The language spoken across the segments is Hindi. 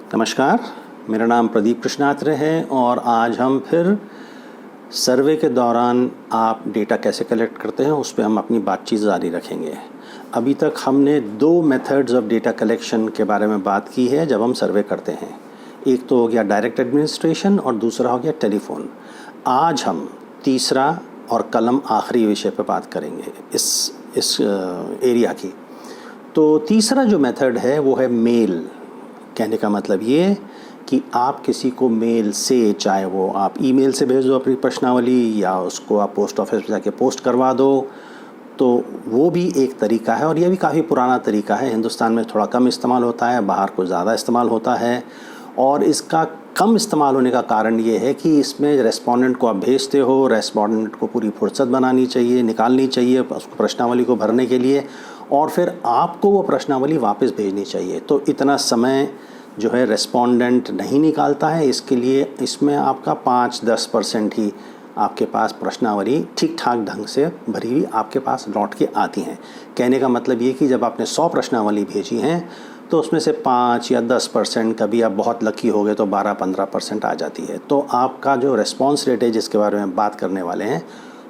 नमस्कार, मेरा नाम प्रदीप कृष्णात्रे है और आज हम फिर सर्वे के दौरान आप डेटा कैसे कलेक्ट करते हैं उस पर हम अपनी बातचीत जारी रखेंगे। अभी तक हमने दो मेथड्स ऑफ डेटा कलेक्शन के बारे में बात की है जब हम सर्वे करते हैं। एक तो हो गया डायरेक्ट एडमिनिस्ट्रेशन और दूसरा हो गया टेलीफोन। आज हम तीसरा और कलम आखिरी विषय पर बात करेंगे इस एरिया की। तो तीसरा जो मेथड है वो है मेल। कहने का मतलब ये कि आप किसी को मेल से, चाहे वो आप ईमेल से भेज दो अपनी प्रश्नावली या उसको आप पोस्ट ऑफिस में जाके पोस्ट करवा दो, तो वो भी एक तरीका है और ये भी काफ़ी पुराना तरीका है। हिंदुस्तान में थोड़ा कम इस्तेमाल होता है, बाहर को ज़्यादा इस्तेमाल होता है। और इसका कम इस्तेमाल होने का कारण ये है कि इसमें रेस्पोंडेंट को आप भेजते हो, रेस्पोंडेंट को पूरी फुर्सत निकालनी चाहिए उसको प्रश्नावली को भरने के लिए, और फिर आपको वो प्रश्नावली वापस भेजनी चाहिए। तो इतना समय जो है रेस्पोंडेंट नहीं निकालता है। इसके लिए इसमें आपका 5-10% ही आपके पास प्रश्नावली ठीक ठाक ढंग से भरी हुई आपके पास लौट के आती हैं। कहने का मतलब ये कि जब आपने 100 प्रश्नावली भेजी हैं तो उसमें से 5 या 10%, कभी आप बहुत लकी हो गए तो 12-15% आ जाती है। तो आपका जो रिस्पॉन्स रेट है जिसके बारे में बात करने वाले हैं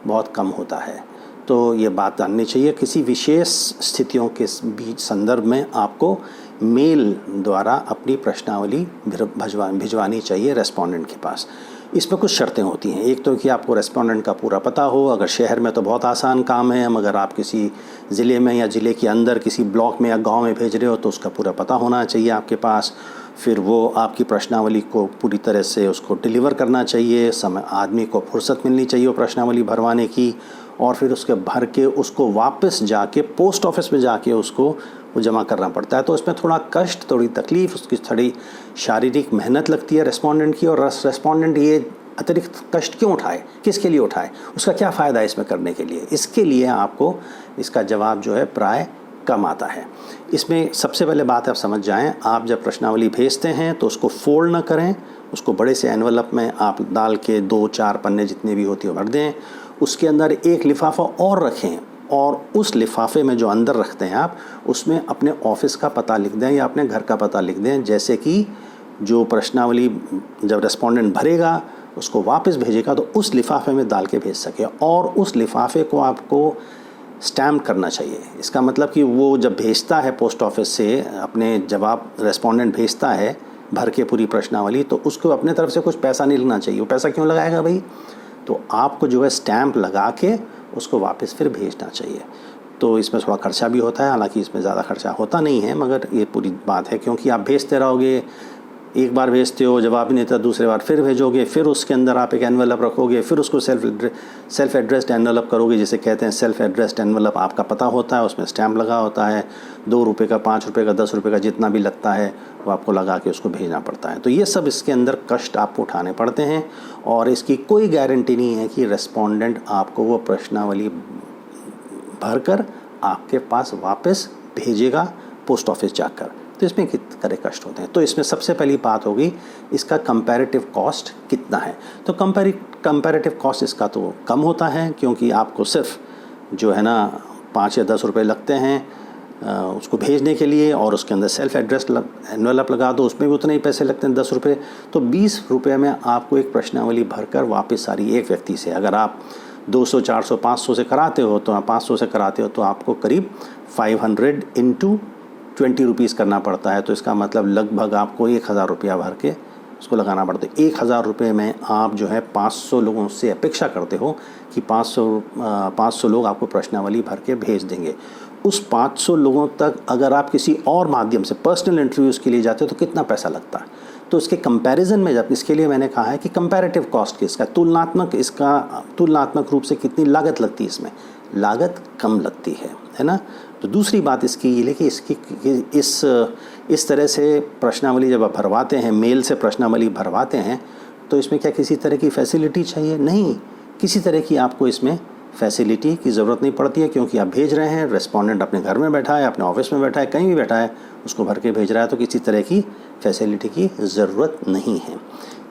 बहुत कम होता है। तो ये बात जाननी चाहिए। किसी विशेष स्थितियों के बीच संदर्भ में आपको मेल द्वारा अपनी प्रश्नावली भिजवानी चाहिए रेस्पोंडेंट के पास। इसमें कुछ शर्तें होती हैं। एक तो कि आपको रेस्पोंडेंट का पूरा पता हो। अगर शहर में तो बहुत आसान काम है, मगर आप किसी ज़िले में या ज़िले के अंदर किसी ब्लॉक में या गांव में भेज रहे हो तो उसका पूरा पता होना चाहिए आपके पास। फिर वो आपकी प्रश्नावली को पूरी तरह से उसको डिलीवर करना चाहिए। समय आदमी को फुर्सत मिलनी चाहिए वो प्रश्नावली भरवाने की, और फिर उसके भर के उसको वापस जाके पोस्ट ऑफिस में जाके उसको वो जमा करना पड़ता है। तो इसमें थोड़ा कष्ट, थोड़ी तकलीफ़, उसकी थोड़ी शारीरिक मेहनत लगती है रेस्पोंडेंट की। और रेस्पोंडेंट ये अतिरिक्त कष्ट क्यों उठाए, किसके लिए उठाए, उसका क्या फ़ायदा है इसमें करने के लिए, इसके लिए आपको इसका जवाब जो है प्राय कम आता है। इसमें सबसे पहले बात आप समझ जाएं, आप जब प्रश्नावली भेजते हैं तो उसको फोल्ड ना करें, उसको बड़े से एनवलप में आप डाल के 2-4 पन्ने जितने भी होती है भर दें। उसके अंदर एक लिफाफा और रखें और उस लिफाफे में जो अंदर रखते हैं आप उसमें अपने ऑफिस का पता लिख दें या अपने घर का पता लिख दें, जैसे कि जो प्रश्नावली जब रेस्पोंडेंट भरेगा उसको वापस भेजेगा तो उस लिफाफे में डाल के भेज सके। और उस लिफाफे को आपको स्टैम्प करना चाहिए। इसका मतलब कि वो जब भेजता है पोस्ट ऑफिस से अपने जवाब, रेस्पोंडेंट भेजता है भर के पूरी प्रश्नावली, तो उसको अपने तरफ से कुछ पैसा नहीं लगना चाहिए। वो पैसा क्यों लगाएगा भाई? तो आपको जो है स्टैम्प लगा के उसको वापस फिर भेजना चाहिए। तो इसमें थोड़ा खर्चा भी होता है, हालांकि इसमें ज़्यादा खर्चा होता नहीं है, मगर ये पूरी बात है क्योंकि आप भेजते रहोगे। एक बार भेजते हो, जवाब नहीं देता, दूसरे बार फिर भेजोगे, फिर उसके अंदर आप एक एनवेलप रखोगे, फिर उसको सेल्फ एड्रेस्ड एनवेलप करोगे, जिसे कहते हैं सेल्फ एड्रेस्ड एनवेलप। आपका पता होता है, उसमें स्टैम्प लगा होता है, 2 रुपये का, 5 रुपये का, 10 रुपये का, जितना भी लगता है वो आपको लगा के उसको भेजना पड़ता है। तो ये सब इसके अंदर कष्ट आपको उठाने पड़ते हैं और इसकी कोई गारंटी नहीं है कि रेस्पोंडेंट आपको वो प्रश्नावली भरकर आपके पास वापस भेजेगा पोस्ट ऑफिस जाकर। तो इसमें कितने कष्ट होते हैं। तो इसमें सबसे पहली बात होगी इसका कंपैरेटिव कॉस्ट कितना है। तो कंपैरेटिव कॉस्ट इसका तो कम होता है, क्योंकि आपको सिर्फ जो है ना 5 या 10 रुपये लगते हैं उसको भेजने के लिए, और उसके अंदर सेल्फ एड्रेस एनवेलप लगा दो, उसमें भी उतने ही पैसे लगते हैं, 10 रुपये। तो 20 रुपये में आपको एक प्रश्नावली भरकर वापस सारी एक व्यक्ति से, अगर आप 200, 400, 500 से कराते हो तो 500 से कराते हो तो आपको करीब 500 × 20 रुपीज़ करना पड़ता है। तो इसका मतलब लगभग आपको 1000 रुपया भर के उसको लगाना पड़ता है। 1000 रुपये में आप जो है 500 लोगों से अपेक्षा करते हो कि 500 लोग आपको प्रश्नावली भर के भेज देंगे। उस 500 लोगों तक अगर आप किसी और माध्यम से पर्सनल इंटरव्यूज़ के लिए जाते हो तो कितना पैसा लगता है। तो इसके कंपैरिजन में, जब इसके लिए मैंने कहा है कि कंपैरेटिव कॉस्ट की, इसका तुलनात्मक रूप से कितनी लागत लगती है, इसमें लागत कम लगती है ना। तो दूसरी बात इसकी ये है कि इस तरह से प्रश्नावली जब आप भरवाते हैं, मेल से प्रश्नावली भरवाते हैं, तो इसमें क्या किसी तरह की फैसिलिटी चाहिए? नहीं, किसी तरह की आपको इसमें फैसिलिटी की ज़रूरत नहीं पड़ती है, क्योंकि आप भेज रहे हैं, रेस्पोंडेंट अपने घर में बैठा है, अपने ऑफिस में बैठा है, कहीं भी बैठा है, उसको भर के भेज रहा है। तो किसी तरह की फैसिलिटी की ज़रूरत नहीं है।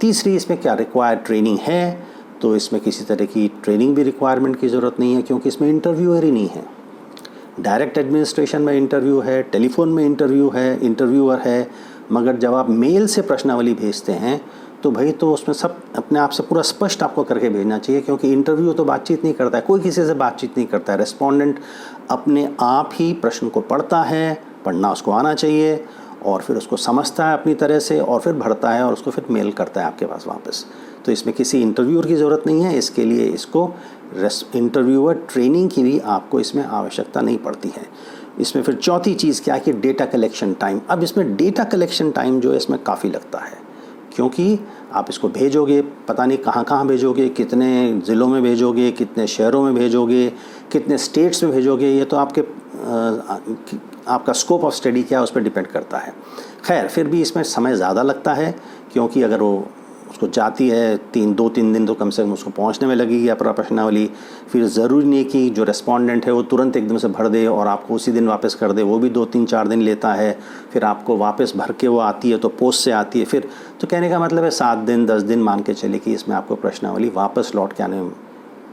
तीसरी, इसमें क्या रिक्वायर्ड ट्रेनिंग है? तो इसमें किसी तरह की ट्रेनिंग भी रिक्वायरमेंट की ज़रूरत नहीं है, क्योंकि इसमें इंटरव्यूअर ही नहीं है। डायरेक्ट एडमिनिस्ट्रेशन में इंटरव्यू है, टेलीफोन में इंटरव्यू है, इंटरव्यूअर है, मगर जब आप मेल से प्रश्नावली भेजते हैं तो भाई तो उसमें सब अपने आप से पूरा स्पष्ट आपको करके भेजना चाहिए, क्योंकि इंटरव्यू तो बातचीत नहीं करता है, कोई किसी से बातचीत नहीं करता है। रेस्पोंडेंट अपने आप ही प्रश्न को पढ़ता है, पढ़ना उसको आना चाहिए, और फिर उसको समझता है अपनी तरह से, और फिर भरता है और उसको फिर मेल करता है आपके पास वापस। तो इसमें किसी इंटरव्यूअर की ज़रूरत नहीं है, इसके लिए इसको इंटरव्यूअर ट्रेनिंग की भी आपको इसमें आवश्यकता नहीं पड़ती है। इसमें फिर चौथी चीज़ क्या है कि डेटा कलेक्शन टाइम। अब इसमें डेटा कलेक्शन टाइम जो है इसमें काफ़ी लगता है, क्योंकि आप इसको भेजोगे, पता नहीं कहाँ कहाँ भेजोगे, कितने ज़िलों में भेजोगे, कितने शहरों में भेजोगे, कितने स्टेट्स में भेजोगे, ये तो आपका स्कोप ऑफ स्टडी क्या है उस पर डिपेंड करता है। खैर फिर भी इसमें समय ज़्यादा लगता है, क्योंकि अगर वो उसको जाती है 2-3 दिन तो कम से कम उसको पहुंचने में लगेगी अपना प्रश्नावली। फिर ज़रूरी नहीं कि जो रेस्पोंडेंट है वो तुरंत एकदम से भर दे और आपको उसी दिन वापस कर दे, वो भी 2-3-4 दिन लेता है। फिर आपको वापस भर के वो आती है तो पोस्ट से आती है, फिर तो कहने का मतलब है 7 दिन 10 दिन मान के चले कि इसमें आपको प्रश्नावली वापस लौट के आने में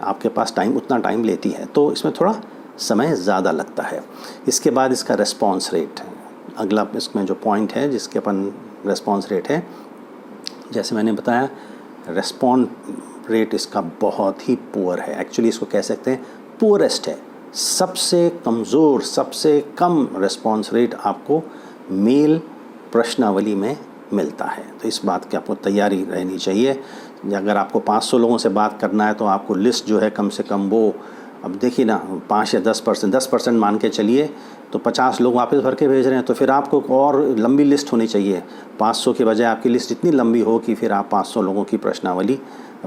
आपके पास उतना टाइम लेती है, तो इसमें थोड़ा समय ज़्यादा लगता है। इसके बाद इसका रेस्पॉन्स रेट है, अगला इसमें जो पॉइंट है जिसके अपन रेस्पॉन्स रेट है, जैसे मैंने बताया रेस्पॉन्स रेट इसका बहुत ही पुअर है। एक्चुअली इसको कह सकते हैं पुअरेस्ट है, सबसे कमज़ोर, सबसे कम रेस्पॉन्स रेट आपको मेल प्रश्नावली में मिलता है। तो इस बात की आपको तैयारी रहनी चाहिए। अगर आपको 500 लोगों से बात करना है तो आपको लिस्ट जो है कम से कम वो, अब देखिए ना 5 या 10% मान के चलिए, तो 50 लोग वापस भर के भेज रहे हैं, तो फिर आपको और लंबी लिस्ट होनी चाहिए। 500 के बजाय आपकी लिस्ट इतनी लंबी हो कि फिर आप 500 लोगों की प्रश्नावली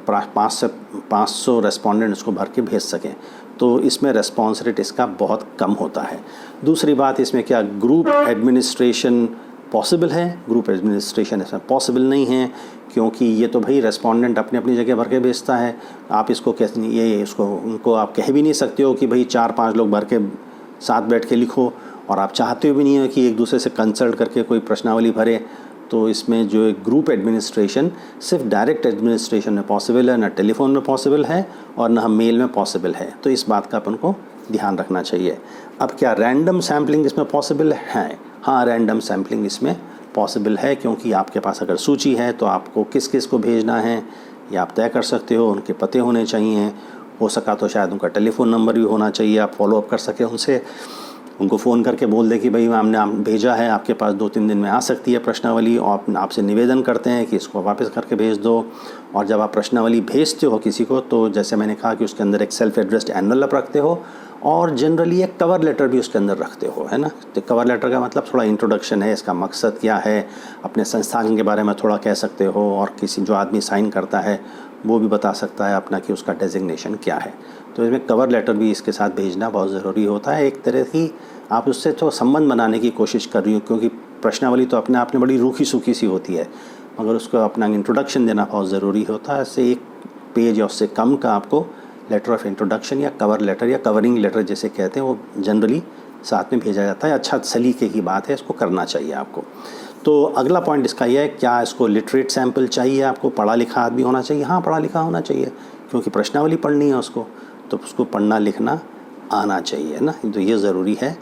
500 रेस्पोंडेंट उसको भर के भेज सकें। तो इसमें रेस्पॉन्स रेट इसका बहुत कम होता है। दूसरी बात इसमें क्या ग्रुप एडमिनिस्ट्रेशन पॉसिबल है? ग्रुप एडमिनिस्ट्रेशन इसमें पॉसिबल नहीं है, क्योंकि ये तो भाई रेस्पोंडेंट अपनी अपनी जगह भर के भेजता है। आप इसको उनको आप कह भी नहीं सकते हो कि भाई 4-5 लोग भर के साथ बैठ के लिखो, और आप चाहते हो भी नहीं हो कि एक दूसरे से कंसल्ट करके कोई प्रश्नावली भरे। तो इसमें जो ग्रुप एडमिनिस्ट्रेशन सिर्फ डायरेक्ट एडमिनिस्ट्रेशन में पॉसिबल है, ना टेलीफोन में पॉसिबल है और ना मेल में पॉसिबल है। तो इस बात का अपन को ध्यान रखना चाहिए। अब क्या रैंडम सैम्पलिंग इसमें पॉसिबल है? हाँ, रैंडम सैम्पलिंग इसमें पॉसिबल है, क्योंकि आपके पास अगर सूची है तो आपको किस किस को भेजना है ये आप तय कर सकते हो। उनके पते होने चाहिए, हो सका तो शायद उनका टेलीफ़ोन नंबर भी होना चाहिए, आप फॉलोअप कर सकें उनसे, उनको फ़ोन करके बोल दें कि भाई हमने भेजा है, आपके पास 2-3 दिन में आ सकती है प्रश्नावली, और आपसे निवेदन करते हैं कि इसको वापस करके भेज दो। और जब आप प्रश्नावली भेजते हो किसी को, तो जैसे मैंने कहा कि उसके अंदर एक सेल्फ एड्रेस्ड एनवेलप रखते हो, और जनरली एक कवर लेटर भी उसके अंदर रखते हो, है ना। तो कवर लेटर का मतलब थोड़ा इंट्रोडक्शन है, इसका मकसद क्या है, अपने संस्थान के बारे में थोड़ा कह सकते हो, और किसी जो आदमी साइन करता है वो भी बता सकता है अपना कि उसका डेजिग्नेशन क्या है। तो इसमें कवर लेटर भी इसके साथ भेजना बहुत ज़रूरी होता है। एक तरह की आप उससे तो संबंध बनाने की कोशिश कर रही हो, क्योंकि प्रश्नावली तो अपने आप में बड़ी रूखी सूखी सी होती है, मगर उसको अपना इंट्रोडक्शन देना बहुत ज़रूरी होता है। इससे 1 पेज या उससे कम का आपको लेटर ऑफ इंट्रोडक्शन या कवर लेटर या कवरिंग लेटर जैसे कहते हैं वो जनरली साथ में भेजा जाता है। अच्छा सलीके की बात है, इसको करना चाहिए आपको। तो अगला पॉइंट इसका यह है, क्या इसको लिटरेट सैंपल चाहिए आपको, पढ़ा लिखा आदमी होना चाहिए? हाँ, पढ़ा लिखा होना चाहिए, क्योंकि प्रश्नावली पढ़नी है उसको, तो उसको पढ़ना लिखना आना चाहिए ना, तो ये ज़रूरी है।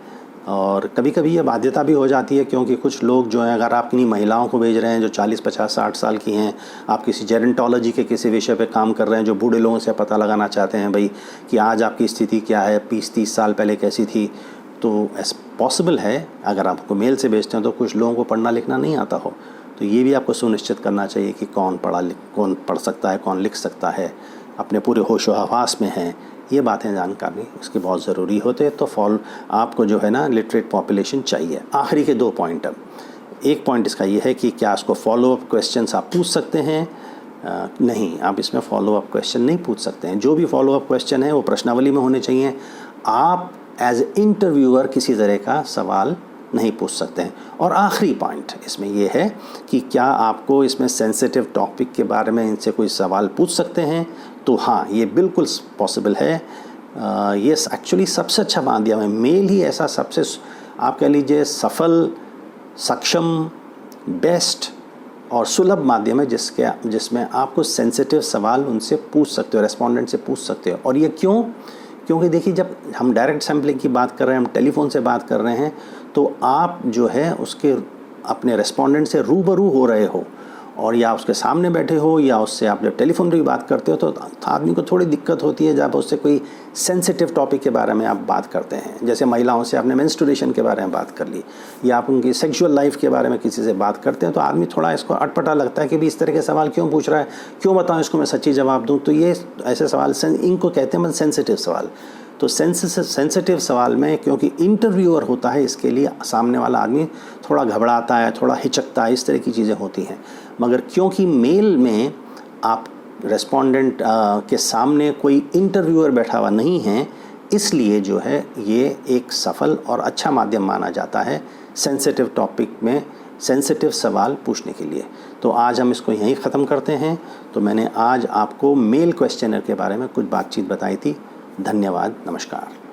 और कभी कभी ये बाध्यता भी हो जाती है, क्योंकि कुछ लोग जो हैं, अगर आप किन्हीं महिलाओं को भेज रहे हैं जो 40-50-60 साल की हैं, आप किसी जेरेंटोलॉजी के किसी विषय पे काम कर रहे हैं, जो बूढ़े लोगों से पता लगाना चाहते हैं भाई कि आज आपकी स्थिति क्या है, 20-30 साल पहले कैसी थी, तो पॉसिबल है अगर आपको मेल से भेजते हैं तो कुछ लोगों को पढ़ना लिखना नहीं आता हो, तो ये भी आपको सुनिश्चित करना चाहिए कि कौन पढ़ सकता है, कौन लिख सकता है, अपने पूरे होशो हवास में है, ये बातें जानकारी इसकी बहुत ज़रूरी होते हैं। तो आपको जो है ना लिटरेट पॉपुलेशन चाहिए। आखिरी के 2 पॉइंट, एक पॉइंट इसका ये है कि क्या इसको फॉलोअप क्वेश्चंस आप पूछ सकते हैं? नहीं, आप इसमें फॉलोअप क्वेश्चन नहीं पूछ सकते हैं। जो भी फॉलोअप क्वेश्चन है वो प्रश्नावली में होने चाहिए। आप एज इंटरव्यूअर किसी तरह का सवाल नहीं पूछ सकते हैं। और आखिरी पॉइंट इसमें यह है कि क्या आपको इसमें सेंसिटिव टॉपिक के बारे में इनसे कोई सवाल पूछ सकते हैं? तो हाँ, ये बिल्कुल पॉसिबल है। ये एक्चुअली सबसे अच्छा माध्यम है। मेल ही ऐसा सबसे आप कह लीजिए सफल, सक्षम, बेस्ट और सुलभ माध्यम है जिसमें आपको सेंसिटिव सवाल उनसे पूछ सकते हो, रेस्पोंडेंट से पूछ सकते हो। और ये क्यों? क्योंकि देखिए जब हम डायरेक्ट सैम्पलिंग की बात कर रहे हैं, हम टेलीफोन से बात कर रहे हैं, तो आप जो है उसके अपने रेस्पोंडेंट से रूबरू हो रहे हो, और या उसके सामने बैठे हो या उससे आप जब टेलीफोन पर भी बात करते हो तो आदमी को थोड़ी दिक्कत होती है जब उससे कोई सेंसिटिव टॉपिक के बारे में आप बात करते हैं। जैसे महिलाओं से आपने मेंस्ट्रुएशन के बारे में बात कर ली, या आप उनकी सेक्सुअल लाइफ के बारे में किसी से बात करते हैं, तो आदमी थोड़ा इसको अटपटा लगता है कि भी इस तरह के सवाल क्यों पूछ रहा है, क्यों बताऊँ इसको मैं सच्ची जवाब दूँ। तो ये ऐसे सवाल इनको कहते हैं सेंसिटिव सवाल। तो सेंसिटिव सवाल में क्योंकि इंटरव्यूअर होता है, इसके लिए सामने वाला आदमी थोड़ा घबराता है, थोड़ा हिचकता है, इस तरह की चीज़ें होती हैं। मगर क्योंकि मेल में आप रेस्पोंडेंट के सामने कोई इंटरव्यूअर बैठा हुआ नहीं है, इसलिए जो है ये एक सफल और अच्छा माध्यम माना जाता है सेंसिटिव टॉपिक में सेंसिटिव सवाल पूछने के लिए। तो आज हम इसको यहीं ख़त्म करते हैं। तो मैंने आज आपको मेल क्वेश्चनर के बारे में कुछ बातचीत बताई थी। धन्यवाद, नमस्कार।